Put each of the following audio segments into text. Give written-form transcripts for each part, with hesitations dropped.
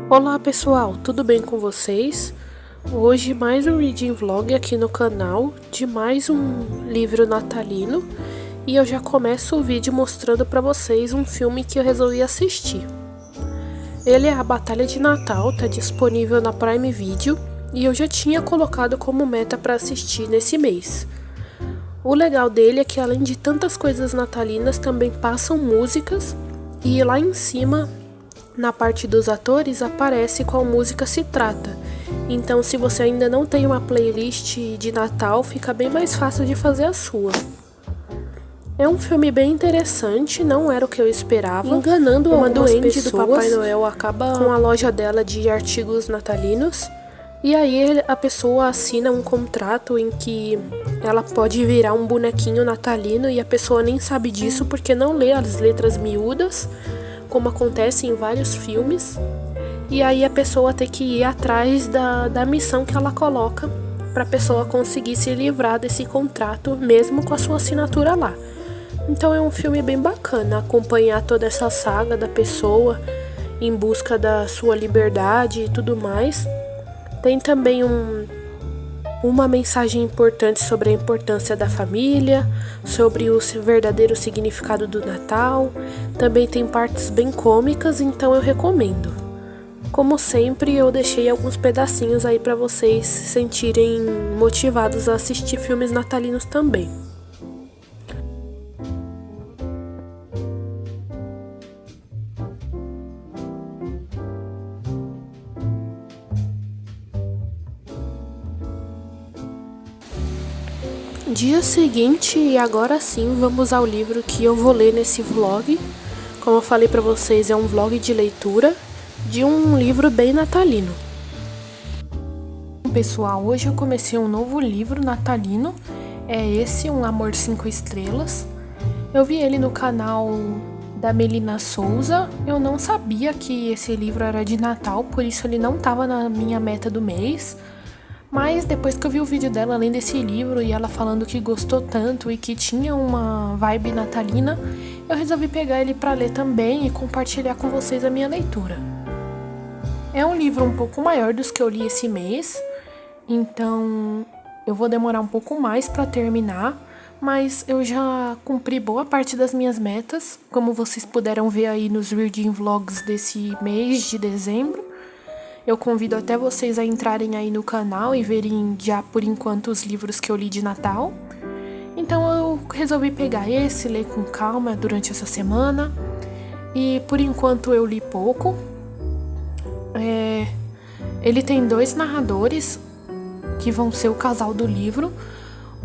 Olá pessoal, tudo bem com vocês? Hoje mais um reading vlog aqui no canal de mais um livro natalino e eu já começo o vídeo mostrando para vocês um filme que eu resolvi assistir. Ele é A Batalha de Natal, tá disponível na Prime Video e eu já tinha colocado como meta para assistir nesse mês. O legal dele é que além de tantas coisas natalinas também passam músicas e lá em cima, na parte dos atores, aparece qual música se trata. Então, se você ainda não tem uma playlist de Natal, fica bem mais fácil de fazer a sua. É um filme bem interessante, não era o que eu esperava. Enganando uma doente do Papai Noel acaba com a loja dela de artigos natalinos. E aí a pessoa assina um contrato em que ela pode virar um bonequinho natalino e a pessoa nem sabe disso porque não lê as letras miúdas, como acontece em vários filmes, e aí a pessoa tem que ir atrás da missão que ela coloca para a pessoa conseguir se livrar desse contrato, mesmo com a sua assinatura lá. Então é um filme bem bacana, acompanhar toda essa saga da pessoa em busca da sua liberdade e tudo mais. Tem também uma mensagem importante sobre a importância da família, sobre o verdadeiro significado do Natal. Também tem partes bem cômicas, então eu recomendo. Como sempre, eu deixei alguns pedacinhos aí para vocês se sentirem motivados a assistir filmes natalinos também. Dia seguinte, e agora sim vamos ao livro que eu vou ler nesse vlog. Como eu falei pra vocês, é um vlog de leitura de um livro bem natalino. Pessoal, hoje eu comecei um novo livro natalino. É esse, Um Amor 5 Estrelas. Eu vi ele no canal da Melina Souza. Eu não sabia que esse livro era de Natal, por isso ele não estava na minha meta do mês. Mas depois que eu vi o vídeo dela além desse livro e ela falando que gostou tanto e que tinha uma vibe natalina, eu resolvi pegar ele para ler também e compartilhar com vocês a minha leitura. É um livro um pouco maior dos que eu li esse mês, então eu vou demorar um pouco mais para terminar, mas eu já cumpri boa parte das minhas metas, como vocês puderam ver aí nos reading vlogs desse mês de dezembro. Eu convido até vocês a entrarem aí no canal e verem já por enquanto os livros que eu li de Natal. Então eu resolvi pegar esse, ler com calma durante essa semana. E por enquanto eu li pouco. Ele tem 2 narradores que vão ser o casal do livro.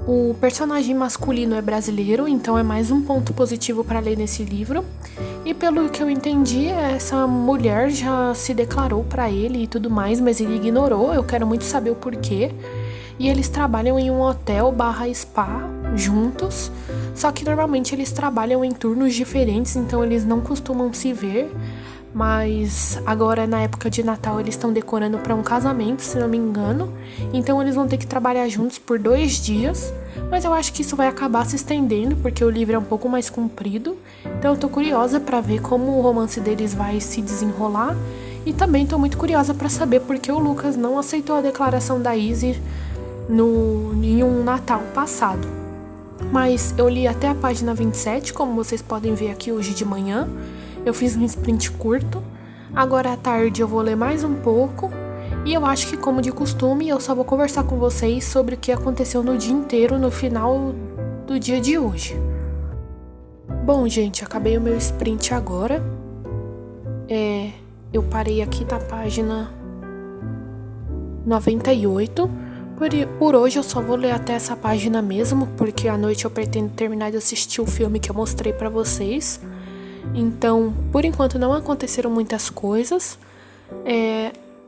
O personagem masculino é brasileiro, então é mais um ponto positivo para ler nesse livro. E pelo que eu entendi, essa mulher já se declarou para ele e tudo mais, mas ele ignorou. Eu quero muito saber o porquê. E eles trabalham em um hotel / spa juntos, só que normalmente eles trabalham em turnos diferentes, então eles não costumam se ver. Mas agora na época de Natal eles estão decorando para um casamento, se não me engano. Então eles vão ter que trabalhar juntos por 2 dias. Mas eu acho que isso vai acabar se estendendo, porque o livro é um pouco mais comprido. Então eu tô curiosa para ver como o romance deles vai se desenrolar. E também tô muito curiosa para saber por que o Lucas não aceitou a declaração da Izzy em um Natal passado. Mas eu li até a página 27, como vocês podem ver aqui hoje de manhã. Eu fiz um sprint curto. Agora à tarde eu vou ler mais um pouco. E eu acho que, como de costume, eu só vou conversar com vocês sobre o que aconteceu no dia inteiro, no final do dia de hoje. Bom, gente, acabei o meu sprint agora. Eu parei aqui na página 98. Por hoje eu só vou ler até essa página mesmo, porque à noite eu pretendo terminar de assistir o filme que eu mostrei pra vocês. Então, por enquanto não aconteceram muitas coisas.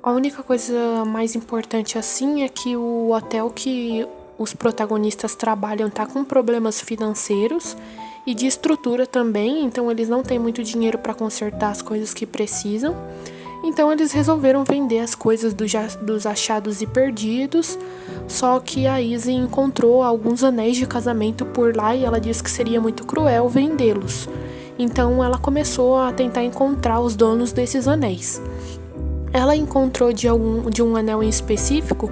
A única coisa mais importante assim é que o hotel que os protagonistas trabalham tá com problemas financeiros e de estrutura também, então eles não têm muito dinheiro para consertar as coisas que precisam. Então eles resolveram vender as coisas dos achados e perdidos, só que a Izzy encontrou alguns anéis de casamento por lá e ela disse que seria muito cruel vendê-los. Então ela começou a tentar encontrar os donos desses anéis. Ela encontrou de um anel em específico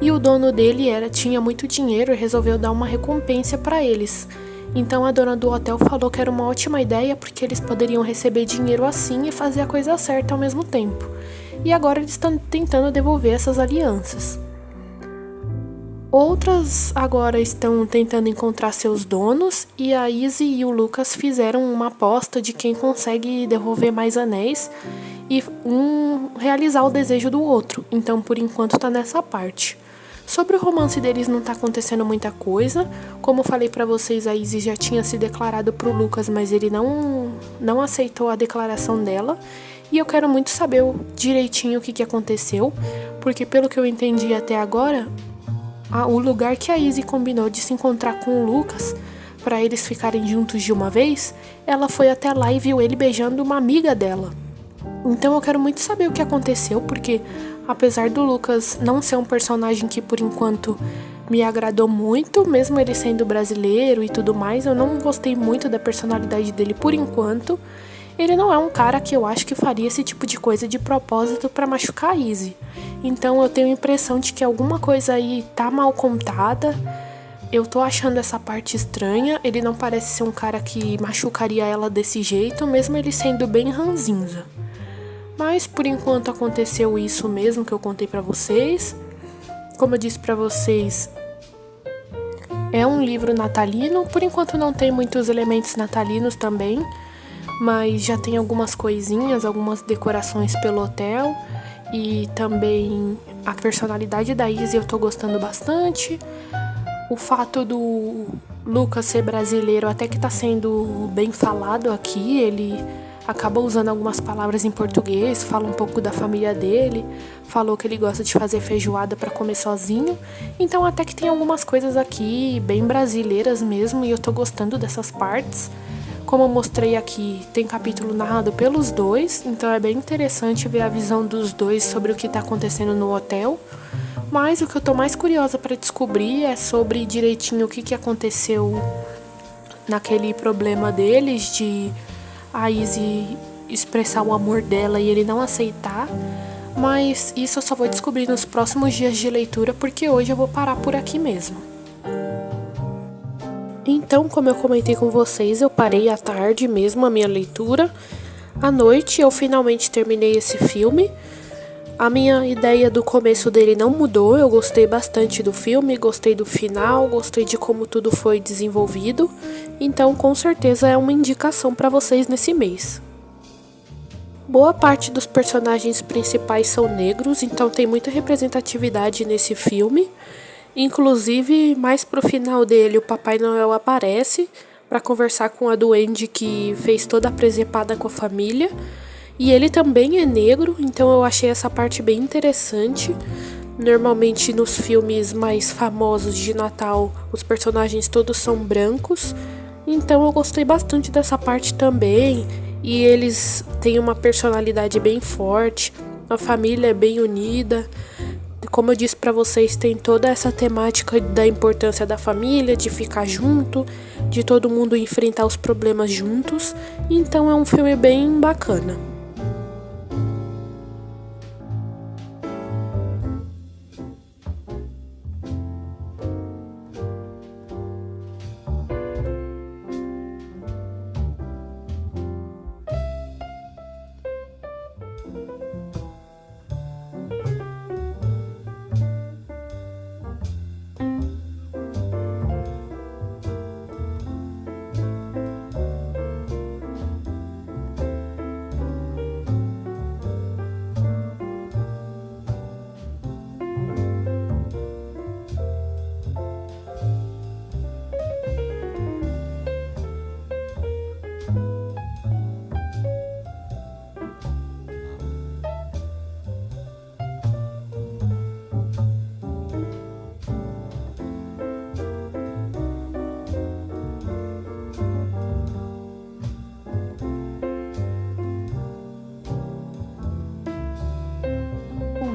e o dono dele tinha muito dinheiro e resolveu dar uma recompensa para eles. Então a dona do hotel falou que era uma ótima ideia porque eles poderiam receber dinheiro assim e fazer a coisa certa ao mesmo tempo. E agora eles estão tentando devolver essas alianças. Outras agora estão tentando encontrar seus donos e a Izzy e o Lucas fizeram uma aposta de quem consegue devolver mais anéis e realizar o desejo do outro. Então, por enquanto, tá nessa parte. Sobre o romance deles não tá acontecendo muita coisa. Como eu falei pra vocês, a Izzy já tinha se declarado pro Lucas, mas ele não aceitou a declaração dela. E eu quero muito saber direitinho o que aconteceu, porque pelo que eu entendi até agora, o lugar que a Izzy combinou de se encontrar com o Lucas para eles ficarem juntos de uma vez, ela foi até lá e viu ele beijando uma amiga dela. Então eu quero muito saber o que aconteceu, porque apesar do Lucas não ser um personagem que por enquanto me agradou muito, mesmo ele sendo brasileiro e tudo mais, eu não gostei muito da personalidade dele por enquanto. Ele não é um cara que eu acho que faria esse tipo de coisa de propósito para machucar a Izzy. Então eu tenho a impressão de que alguma coisa aí tá mal contada. Eu tô achando essa parte estranha. Ele não parece ser um cara que machucaria ela desse jeito, mesmo ele sendo bem ranzinza. Mas por enquanto aconteceu isso mesmo que eu contei pra vocês. Como eu disse pra vocês, é um livro natalino. Por enquanto não tem muitos elementos natalinos também, mas já tem algumas coisinhas, algumas decorações pelo hotel. E também a personalidade da Izzy eu tô gostando bastante. O fato do Lucas ser brasileiro até que tá sendo bem falado aqui. Ele acaba usando algumas palavras em português, fala um pouco da família dele, falou que ele gosta de fazer feijoada para comer sozinho. Então até que tem algumas coisas aqui bem brasileiras mesmo, e eu tô gostando dessas partes. Como eu mostrei aqui, tem capítulo narrado pelos dois, então é bem interessante ver a visão dos dois sobre o que tá acontecendo no hotel. Mas o que eu tô mais curiosa para descobrir é sobre direitinho o que aconteceu naquele problema deles de a Izzy expressar o amor dela e ele não aceitar. Mas isso eu só vou descobrir nos próximos dias de leitura, porque hoje eu vou parar por aqui mesmo. Então, como eu comentei com vocês, eu parei à tarde mesmo a minha leitura. À noite eu finalmente terminei esse filme. A minha ideia do começo dele não mudou, eu gostei bastante do filme, gostei do final, gostei de como tudo foi desenvolvido. Então, com certeza é uma indicação para vocês nesse mês. Boa parte dos personagens principais são negros, então tem muita representatividade nesse filme. Inclusive, mais pro final dele, o Papai Noel aparece para conversar com a duende que fez toda a presepada com a família. E ele também é negro, então eu achei essa parte bem interessante. Normalmente nos filmes mais famosos de Natal, os personagens todos são brancos. Então eu gostei bastante dessa parte também. E eles têm uma personalidade bem forte, a família é bem unida. Como eu disse pra vocês, tem toda essa temática da importância da família, de ficar junto, de todo mundo enfrentar os problemas juntos. Então é um filme bem bacana.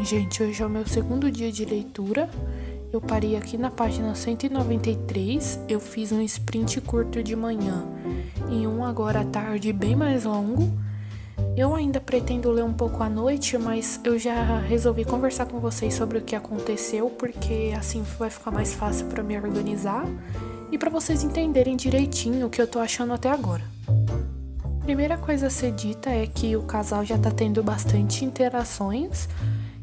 Gente, hoje é o meu segundo dia de leitura. Eu parei aqui na página 193. Eu fiz um sprint curto de manhã e um agora à tarde bem mais longo. Eu ainda pretendo ler um pouco à noite, mas eu já resolvi conversar com vocês sobre o que aconteceu, porque assim vai ficar mais fácil para me organizar e para vocês entenderem direitinho o que eu tô achando até agora. Primeira coisa a ser dita é que o casal já tá tendo bastante interações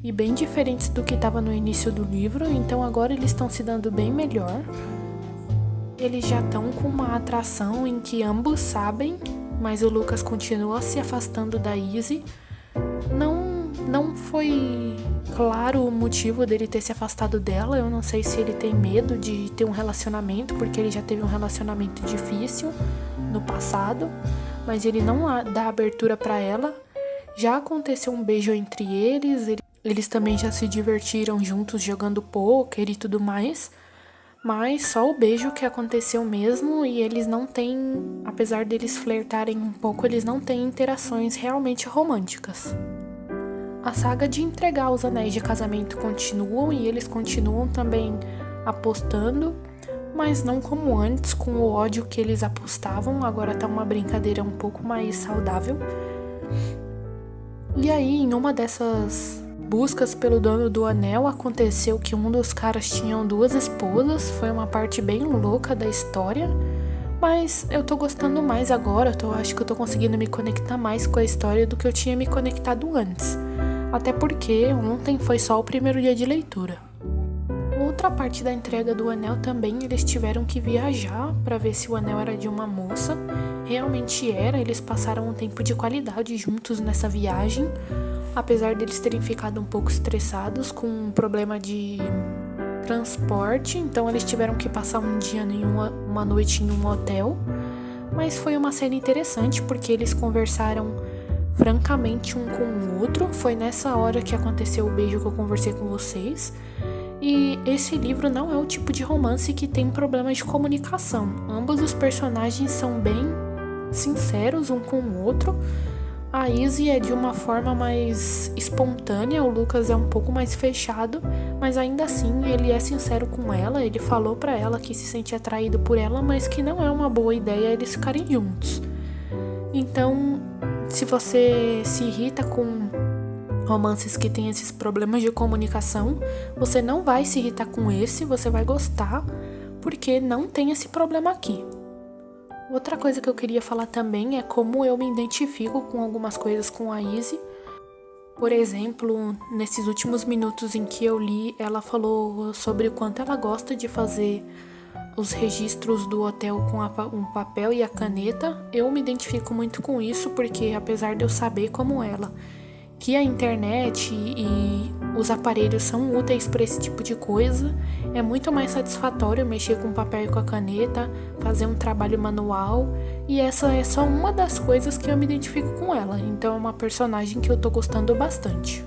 e bem diferentes do que estava no início do livro, então agora eles estão se dando bem melhor. Eles já estão com uma atração em que ambos sabem, mas o Lucas continua se afastando da Izzy. Não foi claro o motivo dele ter se afastado dela. Eu não sei se ele tem medo de ter um relacionamento, porque ele já teve um relacionamento difícil no passado, mas ele não dá abertura pra ela. Já aconteceu um beijo entre eles também já se divertiram juntos jogando pôquer e tudo mais. Mas só o beijo que aconteceu mesmo, e eles não têm, apesar deles flertarem um pouco, eles não têm interações realmente românticas. A saga de entregar os anéis de casamento continuam e eles continuam também apostando, mas não como antes, com o ódio que eles apostavam. Agora tá uma brincadeira um pouco mais saudável. E aí, em uma dessas buscas pelo dono do anel, aconteceu que um dos caras tinha 2 esposas. Foi uma parte bem louca da história, mas eu tô gostando mais agora. Acho que eu tô conseguindo me conectar mais com a história do que eu tinha me conectado antes, até porque ontem foi só o primeiro dia de leitura. Outra parte da entrega do anel também, eles tiveram que viajar para ver se o anel era de uma moça. Realmente era, eles passaram um tempo de qualidade juntos nessa viagem, apesar deles terem ficado um pouco estressados com um problema de transporte. Então eles tiveram que passar um dia uma noite em um hotel. Mas foi uma cena interessante, porque eles conversaram francamente um com o outro. Foi nessa hora que aconteceu o beijo que eu conversei com vocês. E esse livro não é o tipo de romance que tem problemas de comunicação. Ambos os personagens são bem sinceros um com o outro. A Izzy é de uma forma mais espontânea, o Lucas é um pouco mais fechado, mas ainda assim ele é sincero com ela. Ele falou pra ela que se sente atraído por ela, mas que não é uma boa ideia eles ficarem juntos. Então, se você se irrita com romances que tem esses problemas de comunicação, você não vai se irritar com esse, você vai gostar, porque não tem esse problema aqui. Outra coisa que eu queria falar também é como eu me identifico com algumas coisas com a Izzy. Por exemplo, nesses últimos minutos em que eu li, ela falou sobre o quanto ela gosta de fazer os registros do hotel com um papel e a caneta. Eu me identifico muito com isso, porque apesar de eu saber como ela, que a internet e os aparelhos são úteis para esse tipo de coisa, é muito mais satisfatório mexer com o papel e com a caneta, fazer um trabalho manual, e essa é só uma das coisas que eu me identifico com ela. Então é uma personagem que eu tô gostando bastante.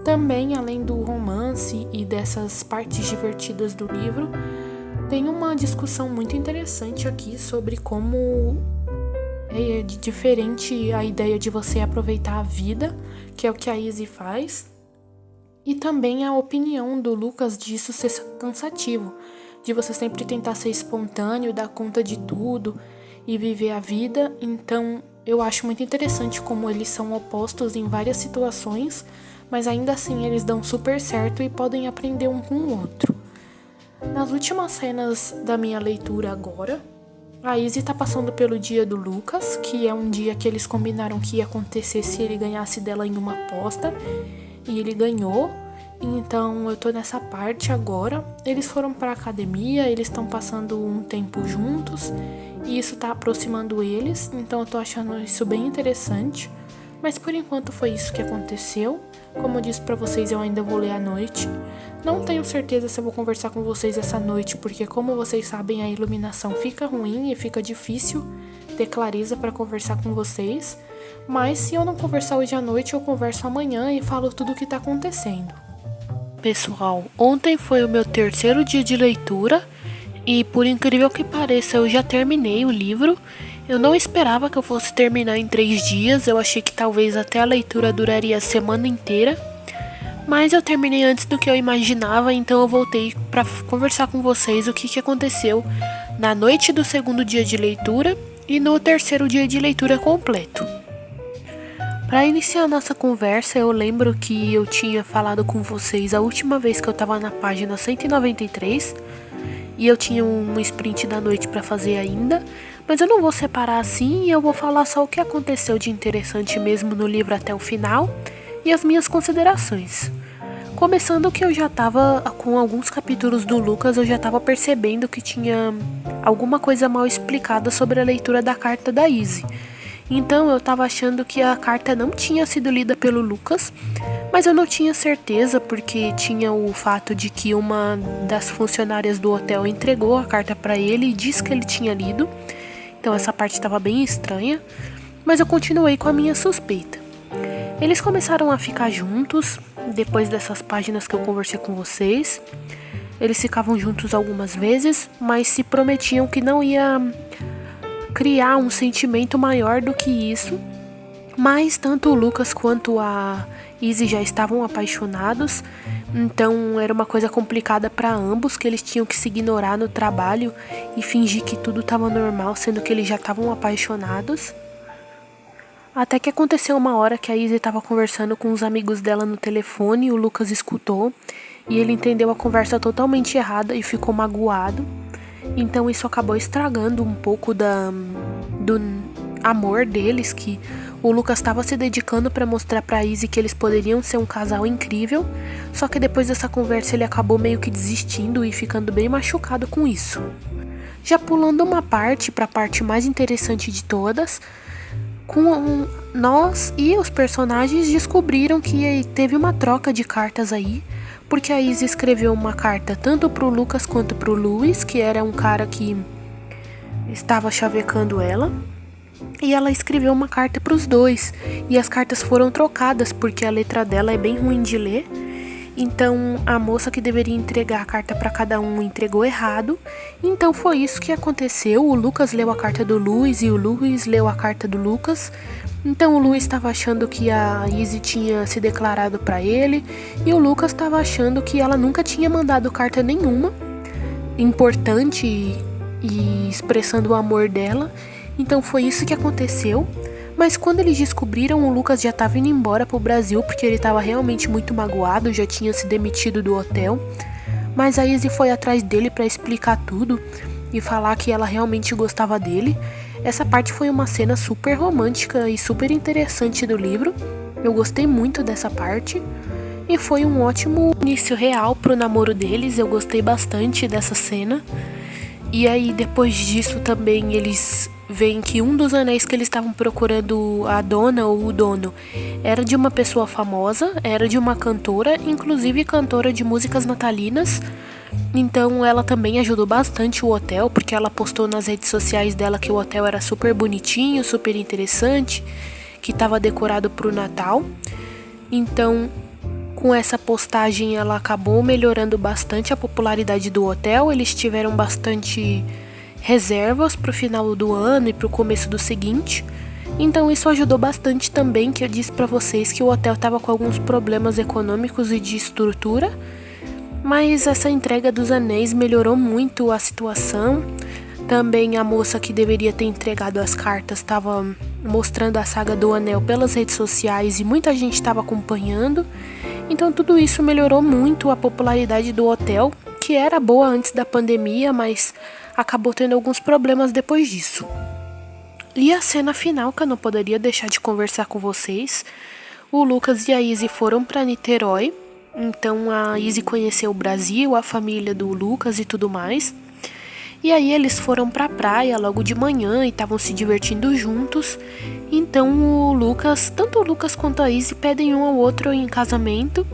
Também, além do romance e dessas partes divertidas do livro, tem uma discussão muito interessante aqui sobre como é diferente a ideia de você aproveitar a vida, que é o que a Izzy faz, e também a opinião do Lucas disso ser cansativo, de você sempre tentar ser espontâneo, dar conta de tudo e viver a vida. Então eu acho muito interessante como eles são opostos em várias situações, mas ainda assim eles dão super certo e podem aprender um com o outro. Nas últimas cenas da minha leitura agora, a Izzy tá passando pelo dia do Lucas, que é um dia que eles combinaram que ia acontecer se ele ganhasse dela em uma aposta, e ele ganhou. Então eu tô nessa parte agora. Eles foram pra academia, eles estão passando um tempo juntos, e isso tá aproximando eles, então eu tô achando isso bem interessante. Mas por enquanto foi isso que aconteceu. Como eu disse pra vocês, eu ainda vou ler à noite. Não tenho certeza se eu vou conversar com vocês essa noite, porque como vocês sabem, a iluminação fica ruim e fica difícil ter clareza pra conversar com vocês. Mas se eu não conversar hoje à noite, eu converso amanhã e falo tudo o que tá acontecendo. Pessoal, ontem foi o meu 3º dia de leitura e, por incrível que pareça, eu já terminei o livro. Eu não esperava que eu fosse terminar em 3 dias, eu achei que talvez até a leitura duraria a semana inteira, mas eu terminei antes do que eu imaginava, então eu voltei para conversar com vocês o que aconteceu na noite do 2º dia de leitura e no 3º dia de leitura completo. Para iniciar a nossa conversa, eu lembro que eu tinha falado com vocês a última vez que eu estava na página 193 e eu tinha um sprint da noite para fazer ainda, mas eu não vou separar assim e eu vou falar só o que aconteceu de interessante mesmo no livro até o final e as minhas considerações. Começando que eu já estava com alguns capítulos do Lucas, eu já estava percebendo que tinha alguma coisa mal explicada sobre a leitura da carta da Izzy. Então eu estava achando que a carta não tinha sido lida pelo Lucas, mas eu não tinha certeza porque tinha o fato de que uma das funcionárias do hotel entregou a carta para ele e disse que ele tinha lido. Então essa parte estava bem estranha, mas eu continuei com a minha suspeita. Eles começaram a ficar juntos depois dessas páginas que eu conversei com vocês. Eles ficavam juntos algumas vezes, mas se prometiam que não ia criar um sentimento maior do que isso, mas tanto o Lucas quanto a Izzy já estavam apaixonados, então era uma coisa complicada para ambos, que eles tinham que se ignorar no trabalho e fingir que tudo estava normal, sendo que eles já estavam apaixonados. Até que aconteceu uma hora que a Izzy estava conversando com os amigos dela no telefone e o Lucas escutou e ele entendeu a conversa totalmente errada e ficou magoado. Então isso acabou estragando um pouco do amor deles, que o Lucas estava se dedicando para mostrar para Izzy que eles poderiam ser um casal incrível, só que depois dessa conversa ele acabou meio que desistindo e ficando bem machucado com isso. Já pulando uma parte para a parte mais interessante de todas, nós e os personagens descobriram que teve uma troca de cartas aí, porque a Izzy escreveu uma carta tanto pro Lucas quanto pro Luis, que era um cara que estava chavecando ela, e ela escreveu uma carta pros dois, e as cartas foram trocadas porque a letra dela é bem ruim de ler. Então a moça que deveria entregar a carta para cada um entregou errado. Então foi isso que aconteceu. O Lucas leu a carta do Luis e o Luis leu a carta do Lucas. Então o Luis estava achando que a Izzy tinha se declarado para ele e o Lucas estava achando que ela nunca tinha mandado carta nenhuma importante e expressando o amor dela. Então foi isso que aconteceu. Mas quando eles descobriram, o Lucas já estava indo embora pro Brasil, porque ele estava realmente muito magoado, já tinha se demitido do hotel. Mas a Izzy foi atrás dele para explicar tudo e falar que ela realmente gostava dele. Essa parte foi uma cena super romântica e super interessante do livro. Eu gostei muito dessa parte. E foi um ótimo início real pro namoro deles, eu gostei bastante dessa cena. E aí depois disso também eles veem que um dos anéis que eles estavam procurando, a dona ou o dono, era de uma pessoa famosa, era de uma cantora, inclusive cantora de músicas natalinas. Então ela também ajudou bastante o hotel, porque ela postou nas redes sociais dela que o hotel era super bonitinho, super interessante, que estava decorado para o Natal. Então com essa postagem ela acabou melhorando bastante a popularidade do hotel. Eles tiveram bastante reservas para o final do ano e para o começo do seguinte. Então isso ajudou bastante também, que eu disse para vocês que o hotel estava com alguns problemas econômicos e de estrutura. Mas essa entrega dos anéis melhorou muito a situação. Também a moça que deveria ter entregado as cartas estava mostrando a saga do anel pelas redes sociais e muita gente estava acompanhando. Então tudo isso melhorou muito a popularidade do hotel, que era boa antes da pandemia, mas acabou tendo alguns problemas depois disso. E a cena final, que eu não poderia deixar de conversar com vocês, o Lucas e a Izzy foram para Niterói. Então a Izzy conheceu o Brasil, a família do Lucas e tudo mais. E aí eles foram pra praia logo de manhã e estavam se divertindo juntos. Então tanto o Lucas quanto a Izzy pedem um ao outro em casamento.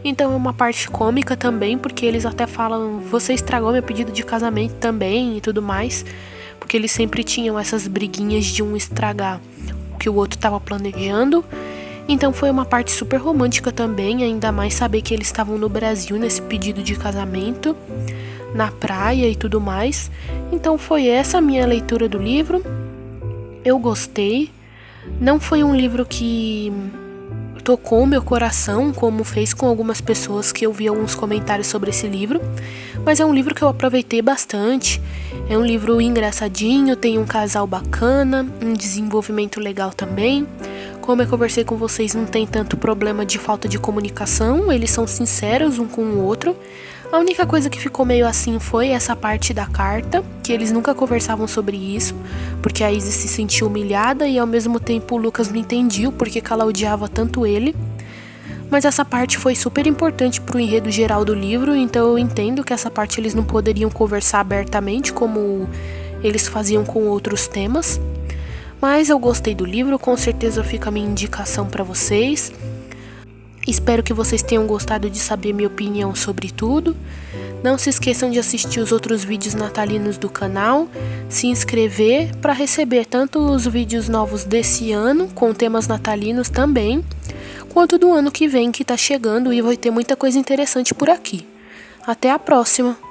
Então é uma parte cômica também, porque eles até falam: você estragou meu pedido de casamento também e tudo mais. Porque eles sempre tinham essas briguinhas de um estragar o que o outro estava planejando. Então foi uma parte super romântica também, ainda mais saber que eles estavam no Brasil nesse pedido de casamento, na praia e tudo mais. Então foi essa a minha leitura do livro. Eu gostei. Não foi um livro que tocou meu coração, como fez com algumas pessoas que eu vi alguns comentários sobre esse livro, mas é um livro que eu aproveitei bastante. É um livro engraçadinho, tem um casal bacana, um desenvolvimento legal também, Como eu conversei com vocês, não tem tanto problema de falta de comunicação, eles são sinceros um com o outro. A única coisa que ficou meio assim foi essa parte da carta, que eles nunca conversavam sobre isso, porque a Izzy se sentiu humilhada e ao mesmo tempo o Lucas não entendia porque que ela odiava tanto ele. Mas essa parte foi super importante pro enredo geral do livro, então eu entendo que essa parte eles não poderiam conversar abertamente como eles faziam com outros temas. Mas eu gostei do livro, com certeza fica a minha indicação para vocês. Espero que vocês tenham gostado de saber minha opinião sobre tudo. Não se esqueçam de assistir os outros vídeos natalinos do canal, se inscrever para receber tanto os vídeos novos desse ano, com temas natalinos também, quanto do ano que vem que tá chegando e vai ter muita coisa interessante por aqui. Até a próxima!